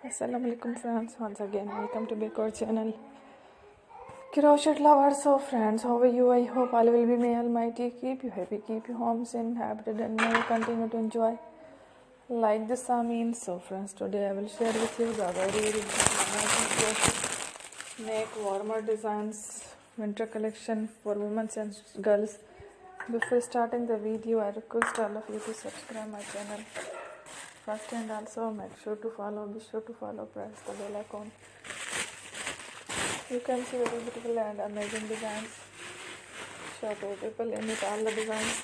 Assalamualaikum friends, once again welcome to our channel Crochet lovers. So friends, how are you? I hope all will be may almighty keep you happy, keep you homes inhabited, and may you continue to enjoy like this means. So friends, today I will share with you the very make warmer designs winter collection for women and girls. Before starting the video, I request all of you to subscribe my channel first, and also be sure to follow, press the bell icon. You can see very beautiful and amazing designs. Show to people in it all the designs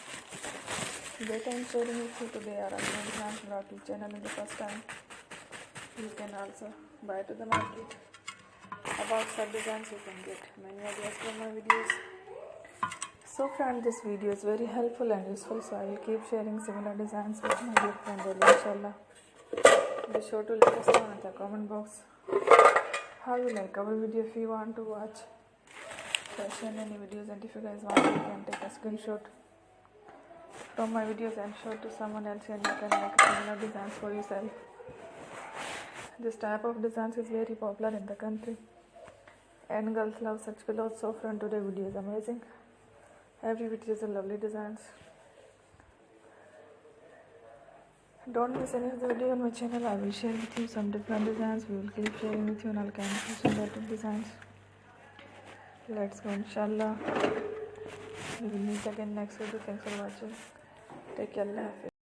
that I am sharing with you today are amazing designs brought to channel in the first time. You can also buy to the market about such designs. You can get many ideas from my videos. So friends, this video is very helpful and useful, so I will keep sharing similar designs with my dear friend inshallah. Be sure to let us know in the comment box how you like our video. If you want to watch fashion any videos, and if you guys want, you can take a screenshot from my videos and show to someone else, and you can make similar designs for yourself. This type of designs is very popular in the country and girls love such clothes. So friend, today video is amazing. Every video is a lovely designs. Don't miss any of the video on my channel. I will share with you some different designs. We will keep sharing with you all kinds of related designs. Let's go inshallah. We will meet again next video. Thanks for watching. Take care. Allah Hafiz.